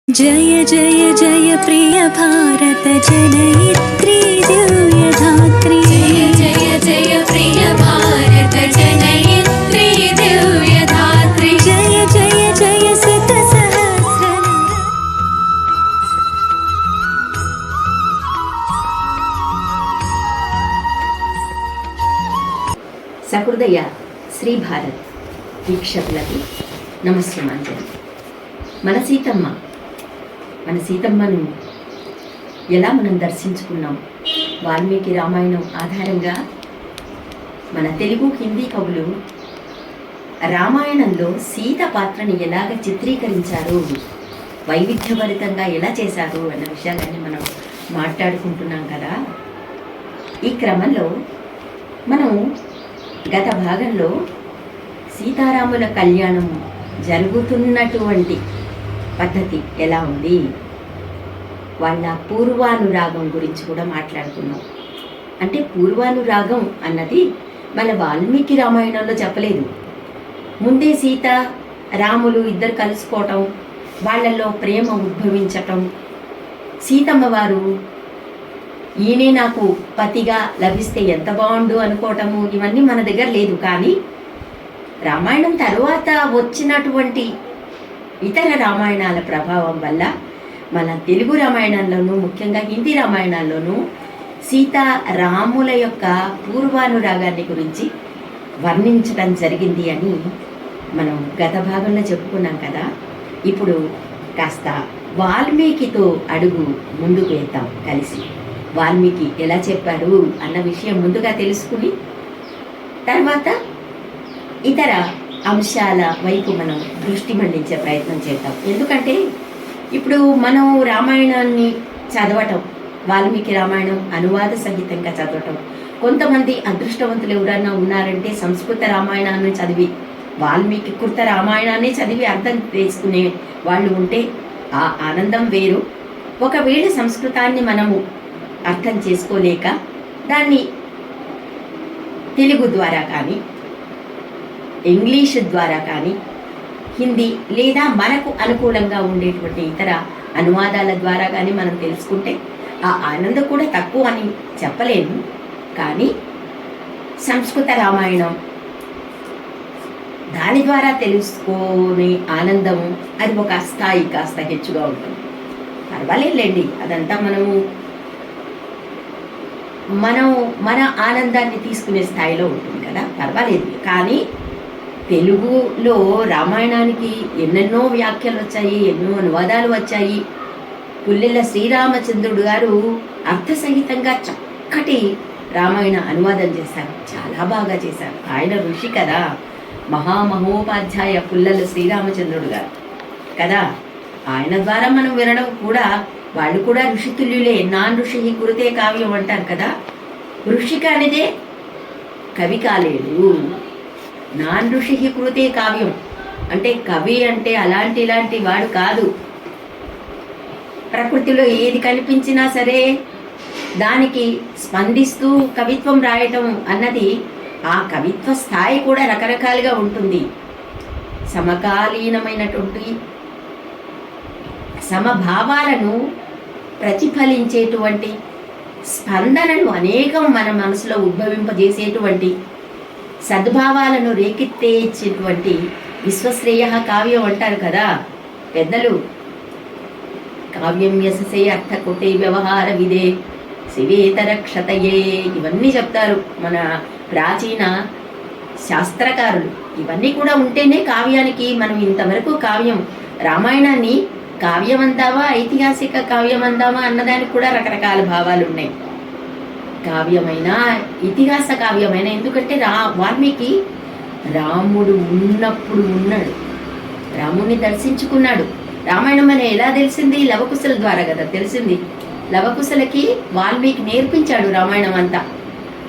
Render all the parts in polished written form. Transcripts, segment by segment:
जय जय जय प्रिय भारत जनयित्री दिव्यधात्री। जय जय जय प्रिय भारत जनयित्री दिव्यधात्री। जय जय जय सित सहस्र। సహృదయ శ్రీ భారత్ వీక్షకులకి నమస్కారం. మన సీతమ్మను ఎలా మనం దర్శించుకున్నాం? వాల్మీకి రామాయణం ఆధారంగా మన తెలుగు హిందీ కవులు రామాయణంలో సీత పాత్రని ఎలాగ చిత్రీకరించారు, వైవిధ్యభరితంగా ఎలా చేశారు అన్న విషయాలన్నీ మనం మాట్లాడుకుంటున్నాం కదా. ఈ క్రమంలో మనం గత భాగంలో సీతారాముల కళ్యాణం జరుగుతున్నటువంటి పద్ధతి ఎలా ఉంది, వాళ్ళ పూర్వానురాగం గురించి కూడా మాట్లాడుకున్నాం. అంటే పూర్వానురాగం అన్నది మన వాల్మీకి రామాయణంలో చెప్పలేదు. ముందే సీత రాములు ఇద్దరు కలుసుకోవటం, వాళ్ళల్లో ప్రేమ ఉద్భవించటం, సీతమ్మ వారు ఈయనే నాకు పతిగా లభిస్తే ఎంత బాగుండు అనుకోవటము, ఇవన్నీ మన దగ్గర లేదు. కానీ రామాయణం తరువాత వచ్చినటువంటి ఇతర రామాయణాల ప్రభావం వల్ల మన తెలుగు రామాయణంలోనూ, ముఖ్యంగా హిందీ రామాయణాల్లోనూ సీతా రాముల యొక్క పూర్వానురాగాన్ని గురించి వర్ణించడం జరిగింది అని మనం గత భాగంలో చెప్పుకున్నాం కదా. ఇప్పుడు కాస్త వాల్మీకితో అడుగు ముందుకు వేద్దాం కలిసి. వాల్మీకి ఎలా చెప్పారు అన్న విషయం ముందుగా తెలుసుకుని తర్వాత ఇతర అంశాల వైపు మనం దృష్టి మళ్లించే ప్రయత్నం చేద్దాం. ఎందుకంటే ఇప్పుడు మనం రామాయణాన్ని చదవటం, వాల్మీకి రామాయణం అనువాద సహితంగా చదవటం, కొంతమంది అదృష్టవంతులు ఎవరన్నా ఉన్నారంటే సంస్కృత రామాయణాన్ని చదివి వాల్మీకి కృత రామాయణాన్ని చదివి అర్థం చేసుకునే వాళ్ళు ఉంటే ఆ ఆనందం వేరు. ఒకవేళ సంస్కృతాన్ని మనము అర్థం చేసుకోలేక దాన్ని తెలుగు ద్వారా కానీ, ఇంగ్లీష్ ద్వారా కానీ, హిందీ లేదా మనకు అనుకూలంగా ఉండేటువంటి ఇతర అనువాదాల ద్వారా కానీ మనం తెలుసుకుంటే ఆ ఆనందం కూడా తక్కువ అని చెప్పలేను. కానీ సంస్కృత రామాయణం దాని ద్వారా తెలుసుకునే ఆనందము అది ఒక స్థాయి కాస్త హెచ్చుగా ఉంటుంది. పర్వాలేదులేండి, అదంతా మనం మన ఆనందాన్ని తీసుకునే స్థాయిలో ఉంటుంది కదా, పర్వాలేదు. కానీ తెలుగులో రామాయణానికి ఎన్నెన్నో వ్యాఖ్యలు వచ్చాయి, ఎన్నో అనువాదాలు వచ్చాయి. పుల్లెల శ్రీరామచంద్రుడు గారు అర్థసహితంగా చక్కటి రామాయణ అనువాదం చేశారు, చాలా బాగా చేశారు. ఆయన ఋషి కదా, మహామహోపాధ్యాయ పుల్లెల శ్రీరామచంద్రుడు గారు కదా. ఆయన ద్వారా మనం వినడం కూడా, వాళ్ళు కూడా ఋషితుల్యులే. నాన్ ఋషి కురితే కావ్యం అంటారు కదా. ఋషిక అనేదే కవి కాలేడు. నాన్ ఋషి కృతే కావ్యం అంటే కవి అంటే ఇలాంటి వాడు కాదు. ప్రకృతిలో ఏది కనిపించినా సరే దానికి స్పందిస్తూ కవిత్వం రాయటం అన్నది, ఆ కవిత్వ స్థాయి కూడా రకరకాలుగా ఉంటుంది. సమకాలీనమైనటువంటి సమభావాలను ప్రతిఫలించేటువంటి స్పందనను అనేకం మన మనసులో ఉద్భవింపజేసేటువంటి సద్భావాలను రేకెత్తేటువంటి విశ్వశ్రేయ కావ్యం అంటారు కదా పెద్దలు. కావ్యం యశసే అర్థకుటే వ్యవహార విదే శివేతరక్షతయే, ఇవన్నీ చెప్తారు మన ప్రాచీన శాస్త్రకారులు. ఇవన్నీ కూడా ఉంటేనే కావ్యానికి మనం ఇంతవరకు కావ్యం, రామాయణాన్ని కావ్యం అందామా ఐతిహాసిక కావ్యం అందామా అన్నదానికి కూడా రకరకాల భావాలు ఉన్నాయి. కావ్యమైన ఇతిహాస కావ్యమైన, ఎందుకంటే వాల్మీకి రాముడు ఉన్నప్పుడు ఉన్నాడు, రాముడిని దర్శించుకున్నాడు. రామాయణం అని ఎలా తెలిసింది? లవకుశల ద్వారా కదా తెలిసింది. లవకుశలకి వాల్మీకి నేర్పించాడు రామాయణం అంతా.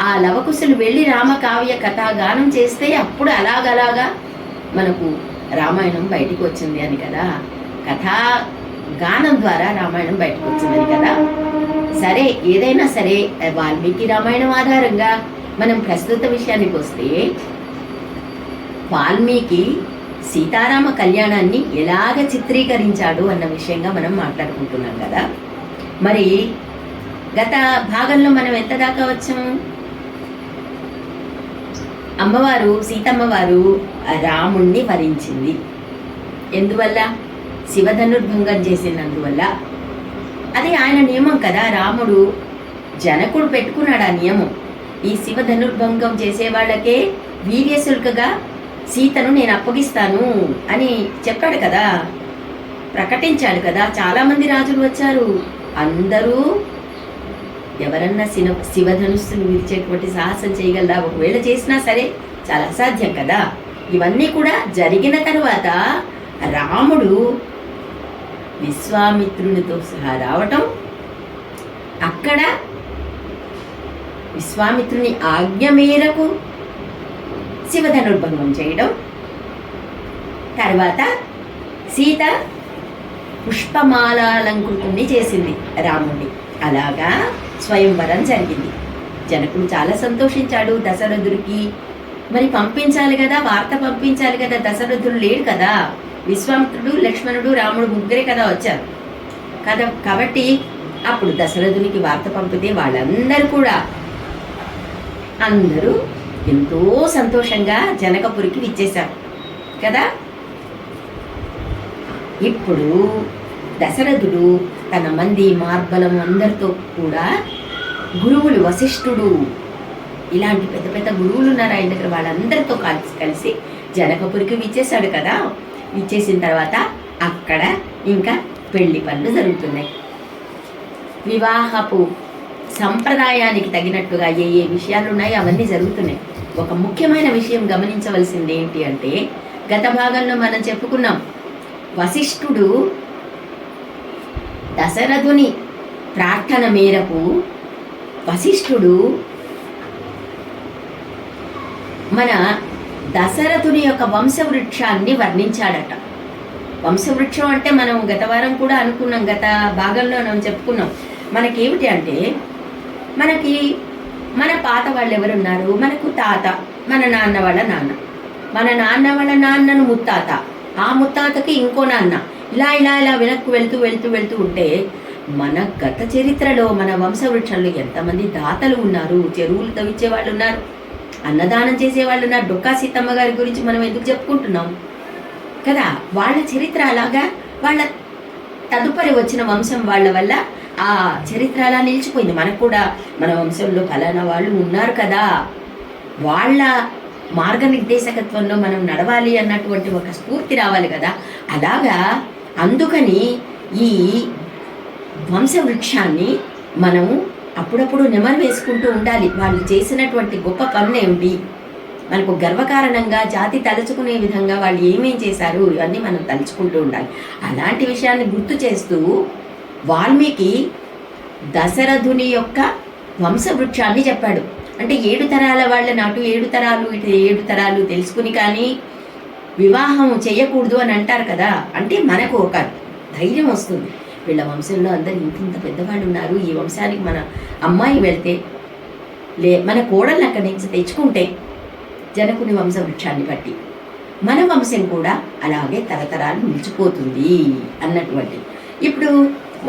ఆ లవకుశలు వెళ్ళి రామకావ్య కథాగానం చేస్తే అప్పుడు అలాగలాగా మనకు రామాయణం బయటికి వచ్చింది అని కదా. కథా గానం ద్వారా రామాయణం బయటకు వచ్చిందని కదా. సరే, ఏదైనా సరే వాల్మీకి రామాయణం ఆధారంగా మనం ప్రస్తుత విషయానికి వస్తే, వాల్మీకి సీతారామ కళ్యాణాన్ని ఎలాగ చిత్రీకరించాడు అన్న విషయంగా మనం మాట్లాడుకుంటున్నాం కదా. మరి గత భాగంలో మనం ఎంత దాకా వచ్చాము? అమ్మవారు సీతమ్మవారు రాముణ్ణి వరించింది. ఎందువల్ల? శివధనుర్భంగం చేసినందువల్ల. అది ఆయన నియమం కదా. రాముడు జనకుడు పెట్టుకున్నాడు ఆ నియమం. ఈ శివధనుర్భంగం చేసే వాళ్ళకే వీర్యశుల్కగా సీతను నేను అప్పగిస్తాను అని చెప్పాడు కదా, ప్రకటించాడు కదా. చాలామంది రాజులు వచ్చారు. అందరూ ఎవరన్నా శివధనుస్సును విరిచేటువంటి సాహసం చేయగలరా? ఒకవేళ చేసినా సరే చాలా అసాధ్యం కదా. ఇవన్నీ కూడా జరిగిన తరువాత రాముడు విశ్వామిత్రునితో సహా రావటం, అక్కడ విశ్వామిత్రుని ఆజ్ఞ మేరకు శివధనుర్భంగం చేయడం, తర్వాత సీత పుష్పమాలాలంకృతుణ్ణి చేసింది రాముడిని. అలాగా స్వయంవరం జరిగింది. జనకుడు చాలా సంతోషించాడు. దశరథుడికి మరి పంపించాలి కదా, వార్త పంపించాలి కదా. దశరథుడు లేడు కదా, విశ్వామిత్రుడు, లక్ష్మణుడు, రాముడు ముగ్గురే కదా వచ్చారు కదా. కాబట్టి అప్పుడు దశరథునికి వార్త పంపితే వాళ్ళందరూ కూడా అందరూ ఎంతో సంతోషంగా జనకపురికి విచ్చేశారు కదా. ఇప్పుడు దశరథుడు తన మంది మార్బలం అందరితో కూడా గురువులు, వశిష్ఠుడు, ఇలాంటి పెద్ద పెద్ద గురువులు ఉన్నారు ఆయన దగ్గర, వాళ్ళందరితో కలిసి జనకపురికి విచ్చేశాడు కదా. విచ్చేసిన తర్వాత అక్కడ ఇంకా పెళ్లి పనులు జరుగుతున్నాయి. వివాహపు సంప్రదాయానికి తగినట్టుగా ఏ ఏ విషయాలు ఉన్నాయో అవన్నీ జరుగుతున్నాయి. ఒక ముఖ్యమైన విషయం గమనించవలసింది ఏంటి అంటే, గత భాగంలో మనం చెప్పుకున్నాం, వశిష్ఠుడు దశరథుని ప్రార్థన మేరకు వశిష్ఠుడు మన దశరథుని యొక్క వంశవృక్షాన్ని వర్ణించాడట. వంశవృక్షం అంటే మనం గత వారం కూడా అనుకున్నాం, గత భాగంలో మనం చెప్పుకున్నాం. మనకేమిటి అంటే, మనకి మన పాత వాళ్ళు ఎవరున్నారు? మనకు తాత, మన నాన్న వాళ్ళ నాన్న, మన నాన్న వాళ్ళ నాన్నను ముత్తాత, ఆ ముత్తాతకి ఇంకో నాన్న, ఇలా ఇలా ఇలా వెనక్కు వెళ్తూ వెళ్తూ వెళ్తూ ఉంటే మన గత చరిత్రలో మన వంశవృక్షంలో ఎంతమంది దాతలు ఉన్నారు, చెరువులు తవ్వించే వాళ్ళు ఉన్నారు, అన్నదానం చేసేవాళ్ళు ఉన్నారు. డొక్కా సీతమ్మ గారి గురించి మనం ఎందుకు చెప్పుకుంటున్నాం కదా. వాళ్ళ చరిత్ర అలాగా, వాళ్ళ తదుపరి వచ్చిన వంశం వాళ్ళ వల్ల ఆ చరిత్ర అలా నిలిచిపోయింది. మనకు కూడా మన వంశంలో ఫలానా వాళ్ళు ఉన్నారు కదా, వాళ్ళ మార్గనిర్దేశకత్వంలో మనం నడవాలి అన్నటువంటి ఒక స్ఫూర్తి రావాలి కదా. అలాగా అందుకని ఈ వంశవృక్షాన్ని మనము అప్పుడప్పుడు నెమరు వేసుకుంటూ ఉండాలి. వాళ్ళు చేసినటువంటి గొప్ప పనులు ఏమిటి, మనకు గర్వకారణంగా జాతి తలుచుకునే విధంగా వాళ్ళు ఏమేం చేశారు, ఇవన్నీ మనం తలుచుకుంటూ ఉండాలి. అలాంటి విషయాన్ని గుర్తు చేస్తూ వాల్మీకి దశరథుని యొక్క వంశవృక్షాన్ని చెప్పాడు. అంటే 7 తరాల వాళ్ళని అటు 7 తరాలు ఇటు 7 తరాలు తెలుసుకుని కానీ వివాహం చేయకూడదు అని అంటారు కదా. అంటే మనకు ఒక ధైర్యం వస్తుంది, వీళ్ళ వంశంలో అందరు ఇంత పెద్దవాళ్ళు ఉన్నారు, ఈ వంశానికి మన అమ్మాయి వెళ్తే మన కోడల్ని అక్కడి నుంచి తెచ్చుకుంటే జనకుని వంశవృక్షాన్ని బట్టి మన వంశం కూడా అలాగే తరతరాలు నిలిచిపోతుంది అన్నటువంటి. ఇప్పుడు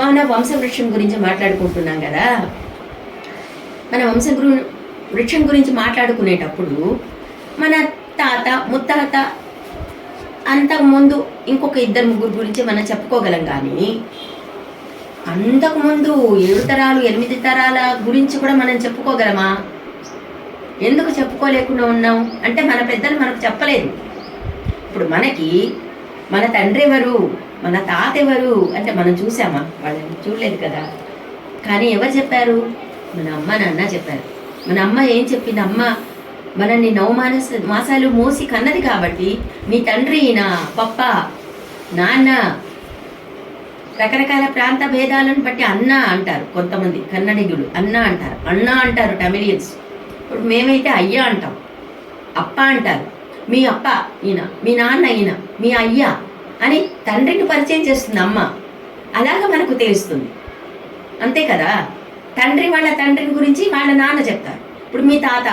మన వంశవృక్షం గురించి మాట్లాడుకుంటున్నాం కదా. మన వృక్షం గురించి మాట్లాడుకునేటప్పుడు మన తాత, ముత్తాత, అంతకుముందు ఇంకొక 2-3 గురించి మనం చెప్పుకోగలం. కానీ అంతకుముందు 7 తరాలు 8 తరాల గురించి కూడా మనం చెప్పుకోగలమా? ఎందుకు చెప్పుకోలేకుండా ఉన్నాం అంటే, మన పెద్దలు మనకు చెప్పలేదు. ఇప్పుడు మనకి మన తండ్రి ఎవరు, మన తాత ఎవరు అంటే మనం చూసామా? వాళ్ళని చూడలేదు కదా. కానీ ఎవరు చెప్పారు? మన అమ్మ నాన్న చెప్పారు. మన అమ్మ ఏం చెప్పింది? అమ్మ మనల్ని 9 మాసాలు మోసి కన్నది కాబట్టి మీ తండ్రి నా పప్ప, నాన్న, రకరకాల ప్రాంత భేదాలను బట్టి అన్న అంటారు. కొంతమంది కన్నడిగులు అన్న అంటారు, అన్న అంటారు టమిలియన్స్. ఇప్పుడు మేమైతే అయ్య అంటాం, అప్ప అంటారు. మీ అప్ప ఈయన, మీ నాన్న ఈయన, మీ అయ్య అని తండ్రిని పరిచయం చేస్తుంది అమ్మ. అలాగా మనకు తెలుస్తుంది, అంతే కదా. తండ్రి వాళ్ళ తండ్రిని గురించి వాళ్ళ నాన్న చెప్తారు. ఇప్పుడు మీ తాత,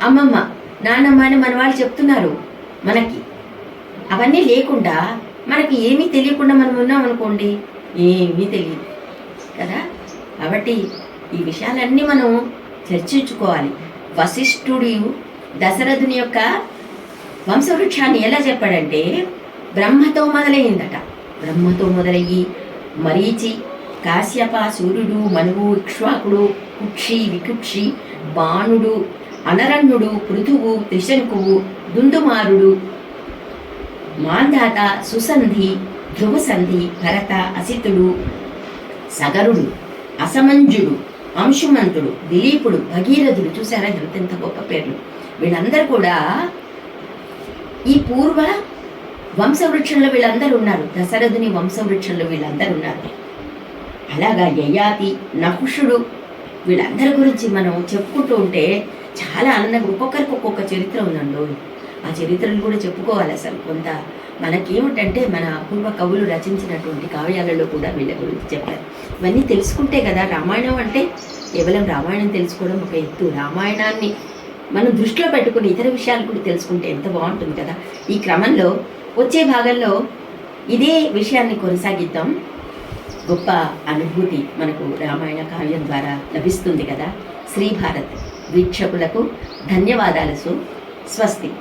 అమ్మమ్మ, నాన్నమ్మ అని మన వాళ్ళు చెప్తున్నారు మనకి. అవన్నీ లేకుండా మనకి ఏమీ తెలియకుండా మనం ఉన్నాం అనుకోండి, ఏమీ తెలియదు కదా. కాబట్టి ఈ విషయాలన్నీ మనం చర్చించుకోవాలి. వశిష్ఠుడు దశరథుని యొక్క వంశవృక్షాన్ని ఎలా చెప్పాడంటే బ్రహ్మతో మొదలైందట. బ్రహ్మతో మొదలయ్యి మరీచి, కాశ్యప, సూర్యుడు, మనువు, ఇక్ష్వాకుడు, కుక్షి, వికుక్షి, బాణుడు, అనరణ్యుడు, పృథువు, త్రిశంకువు, దుందుమారుడు, మాంధాత, సుసంధి, ధ్రువసంధి, భరత, అసితుడు, సగరుడు, అసమంజుడు, అంశుమంతుడు, దిలీపుడు, భగీరథుడు. చూసారా ఎంత గొప్ప పేర్లు. వీళ్ళందరూ కూడా ఈ పూర్వ వంశవృక్షంలో వీళ్ళందరూ ఉన్నారు. దశరథుని వంశవృక్షంలో వీళ్ళందరూ ఉన్నారు. అలాగా యయాతి, నహుషుడు, వీళ్ళందరి గురించి మనం చెప్పుకుంటూ ఉంటే చాలా ఆనందంగా ఒక్కొక్కరికి ఒక్కొక్క చరిత్ర ఉందండి. ఆ చరిత్రలు కూడా చెప్పుకోవాలి. అసలు కొంత మనకేమిటంటే మన పూర్వ కవులు రచించినటువంటి కావ్యాలలో కూడా వీళ్ళ గురించి చెప్పారు. ఇవన్నీ తెలుసుకుంటే కదా. రామాయణం అంటే కేవలం రామాయణం తెలుసుకోవడం ఒక ఎత్తు. రామాయణాన్ని మనం దృష్టిలో పెట్టుకుని ఇతర విషయాలు కూడా తెలుసుకుంటే ఎంత బాగుంటుంది కదా. ఈ క్రమంలో వచ్చే భాగంలో ఇదే విషయాన్ని కొనసాగిద్దాం. గొప్ప అనుభూతి మనకు రామాయణ కావ్యం ద్వారా లభిస్తుంది కదా. శ్రీ భారత్ వీక్షకులకు ధన్యవాదాలు. స్వస్తి.